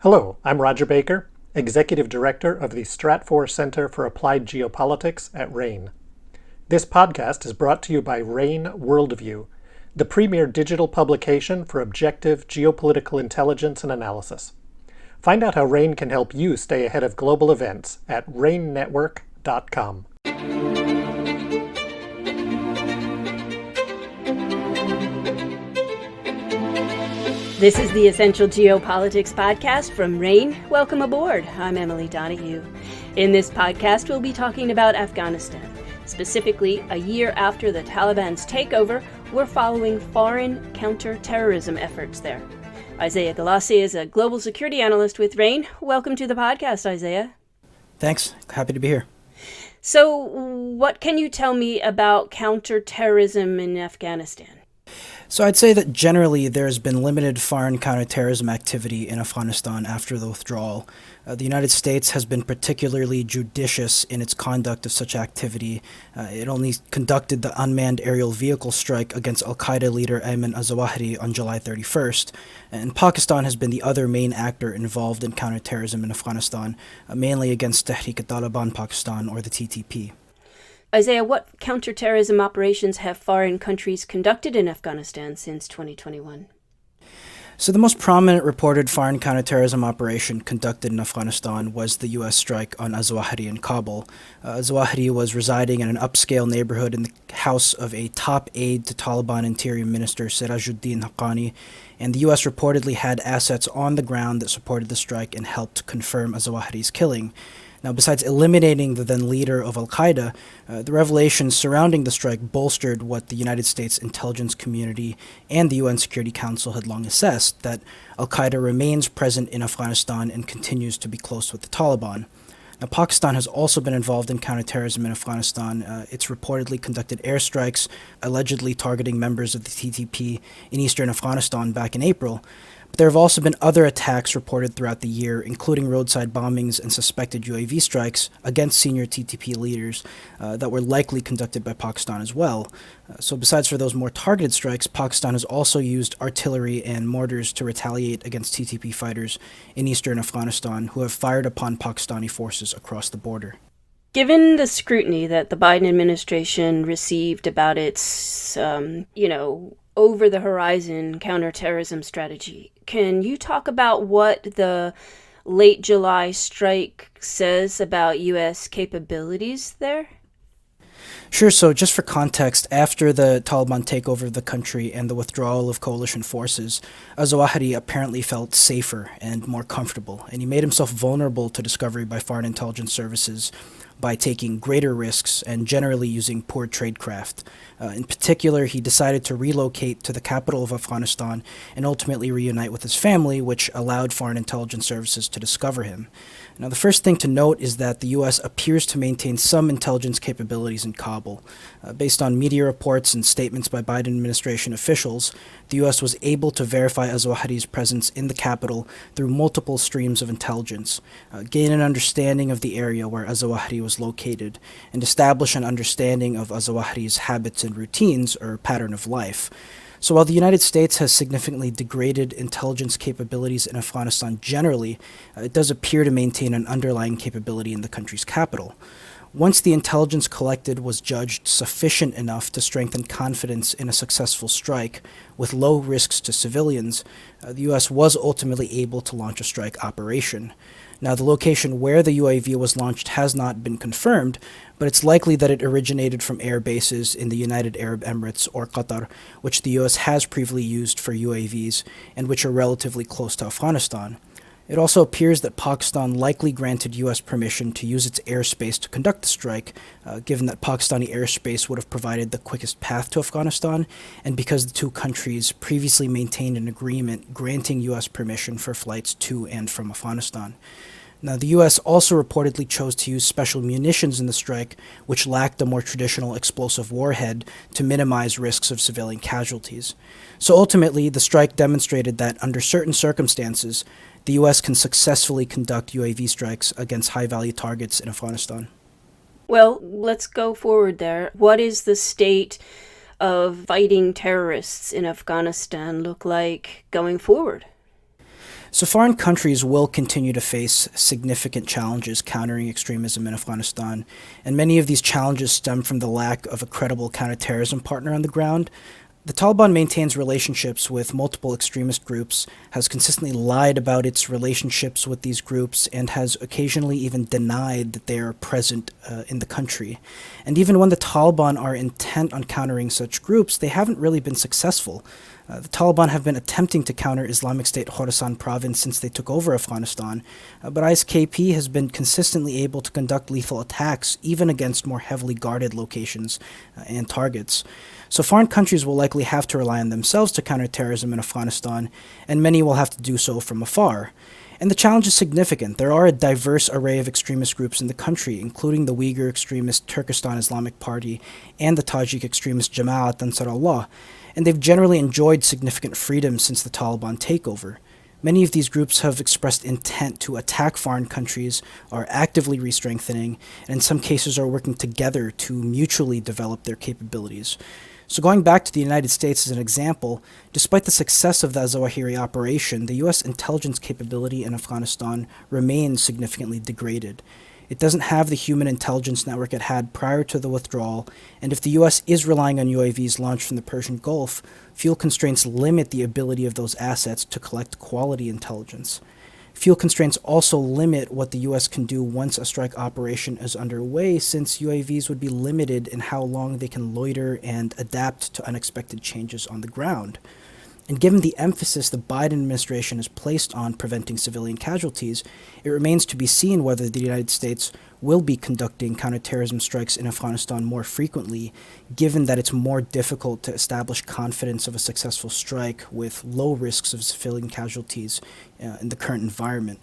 Hello, I'm Roger Baker, Executive Director of the Stratfor Center for Applied Geopolitics at RANE. This podcast is brought to you by RANE Worldview, the premier digital publication for objective geopolitical intelligence and analysis. Find out how RANE can help you stay ahead of global events at ranenetwork.com. This is the Essential Geopolitics podcast from RANE. Welcome aboard. I'm Emily Donahue. In this podcast, we'll be talking about Afghanistan. Specifically, a year after the Taliban's takeover, we're following foreign counterterrorism efforts there. Isaia Galace is a global security analyst with RANE. Welcome to the podcast, Isaia. Thanks. Happy to be here. So, what can you tell me about counterterrorism in Afghanistan? So I'd say that generally there has been limited foreign counterterrorism activity in Afghanistan after the withdrawal. The United States has been particularly judicious in its conduct of such activity. It only conducted the unmanned aerial vehicle strike against al-Qaeda leader Ayman al-Zawahiri on July 31st. And Pakistan has been the other main actor involved in counterterrorism in Afghanistan, mainly against Taliban Pakistan, or the TTP. Isaia, what counterterrorism operations have foreign countries conducted in Afghanistan since 2021? So the most prominent reported foreign counterterrorism operation conducted in Afghanistan was the U.S. strike on al-Zawahiri in Kabul. Zawahiri was residing in an upscale neighborhood in the house of a top aide to Taliban Interior Minister Sirajuddin Haqqani, and the U.S. reportedly had assets on the ground that supported the strike and helped confirm al-Zawahiri's killing. Now, besides eliminating the then leader of al-Qaeda, the revelations surrounding the strike bolstered what the United States intelligence community and the UN Security Council had long assessed, that al-Qaeda remains present in Afghanistan and continues to be close with the Taliban. Now, Pakistan has also been involved in counterterrorism in Afghanistan. It's reportedly conducted airstrikes, allegedly targeting members of the TTP in eastern Afghanistan back in April. But there have also been other attacks reported throughout the year, including roadside bombings and suspected UAV strikes against senior TTP leaders that were likely conducted by Pakistan as well. So besides for those more targeted strikes, Pakistan has also used artillery and mortars to retaliate against TTP fighters in eastern Afghanistan who have fired upon Pakistani forces across the border. Given the scrutiny that the Biden administration received about its, over-the-horizon counterterrorism strategy, can you talk about what the late July strike says about U.S. capabilities there? Sure. So just for context, after the Taliban takeover of the country and the withdrawal of coalition forces, al-Zawahiri apparently felt safer and more comfortable, and he made himself vulnerable to discovery by foreign intelligence services by taking greater risks and generally using poor tradecraft. In particular, he decided to relocate to the capital of Afghanistan and ultimately reunite with his family, which allowed foreign intelligence services to discover him. Now, the first thing to note is that the U.S. appears to maintain some intelligence capabilities in Kabul. Based on media reports and statements by Biden administration officials, the U.S. was able to verify al-Zawahiri's presence in the capital through multiple streams of intelligence, gain an understanding of the area where al-Zawahiri was located, and establish an understanding of al-Zawahiri's habits and routines, or pattern of life. So while the United States has significantly degraded intelligence capabilities in Afghanistan generally, it does appear to maintain an underlying capability in the country's capital. Once the intelligence collected was judged sufficient enough to strengthen confidence in a successful strike with low risks to civilians, the U.S. was ultimately able to launch a strike operation. Now, the location where the UAV was launched has not been confirmed, but it's likely that it originated from air bases in the United Arab Emirates or Qatar, which the U.S. has previously used for UAVs and which are relatively close to Afghanistan. It also appears that Pakistan likely granted U.S. permission to use its airspace to conduct the strike, given that Pakistani airspace would have provided the quickest path to Afghanistan, and because the two countries previously maintained an agreement granting U.S. permission for flights to and from Afghanistan. Now, the U.S. also reportedly chose to use special munitions in the strike, which lacked a more traditional explosive warhead to minimize risks of civilian casualties. So ultimately, the strike demonstrated that under certain circumstances, the U.S. can successfully conduct UAV strikes against high-value targets in Afghanistan. Well, let's go forward there. What is the state of fighting terrorists in Afghanistan look like going forward? So foreign countries will continue to face significant challenges countering extremism in Afghanistan, and many of these challenges stem from the lack of a credible counterterrorism partner on the ground. The Taliban maintains relationships with multiple extremist groups, has consistently lied about its relationships with these groups, and has occasionally even denied that they are present in the country. And even when the Taliban are intent on countering such groups, they haven't really been successful. The Taliban have been attempting to counter Islamic State Khorasan province since they took over Afghanistan, but ISKP has been consistently able to conduct lethal attacks even against more heavily guarded locations and targets. So foreign countries will likely have to rely on themselves to counter terrorism in Afghanistan, and many will have to do so from afar. And the challenge is significant. There are a diverse array of extremist groups in the country, including the Uyghur extremist Turkestan Islamic Party and the Tajik extremist Jamaat Ansar Allah, and they've generally enjoyed significant freedom since the Taliban takeover. Many of these groups have expressed intent to attack foreign countries, are actively re-strengthening, and in some cases are working together to mutually develop their capabilities. So going back to the United States as an example, despite the success of the al-Zawahiri operation, the U.S. intelligence capability in Afghanistan remains significantly degraded. It doesn't have the human intelligence network it had prior to the withdrawal, and if the U.S. is relying on UAVs launched from the Persian Gulf, fuel constraints limit the ability of those assets to collect quality intelligence. Fuel constraints also limit what the U.S. can do once a strike operation is underway, since UAVs would be limited in how long they can loiter and adapt to unexpected changes on the ground. And given the emphasis the Biden administration has placed on preventing civilian casualties, it remains to be seen whether the United States will be conducting counterterrorism strikes in Afghanistan more frequently, given that it's more difficult to establish confidence of a successful strike with low risks of civilian casualties in the current environment.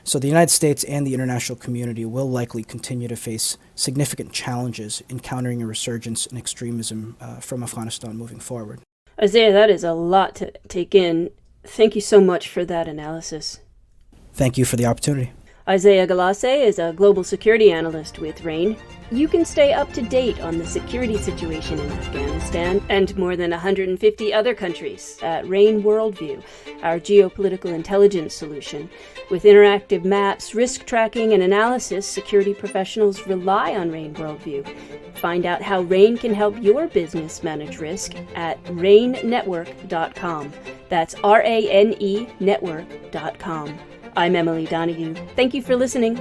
So the United States and the international community will likely continue to face significant challenges in countering a resurgence in extremism from Afghanistan moving forward. Isaiah, that is a lot to take in. Thank you so much for that analysis. Thank you for the opportunity. Isaia Galace is a global security analyst with RANE. You can stay up to date on the security situation in Afghanistan and more than 150 other countries at RANE Worldview, our geopolitical intelligence solution. With interactive maps, risk tracking, and analysis, security professionals rely on RANE Worldview. Find out how RANE can help your business manage risk at ranenetwork.com. That's RANE network.com. I'm Emily Donahue. Thank you for listening.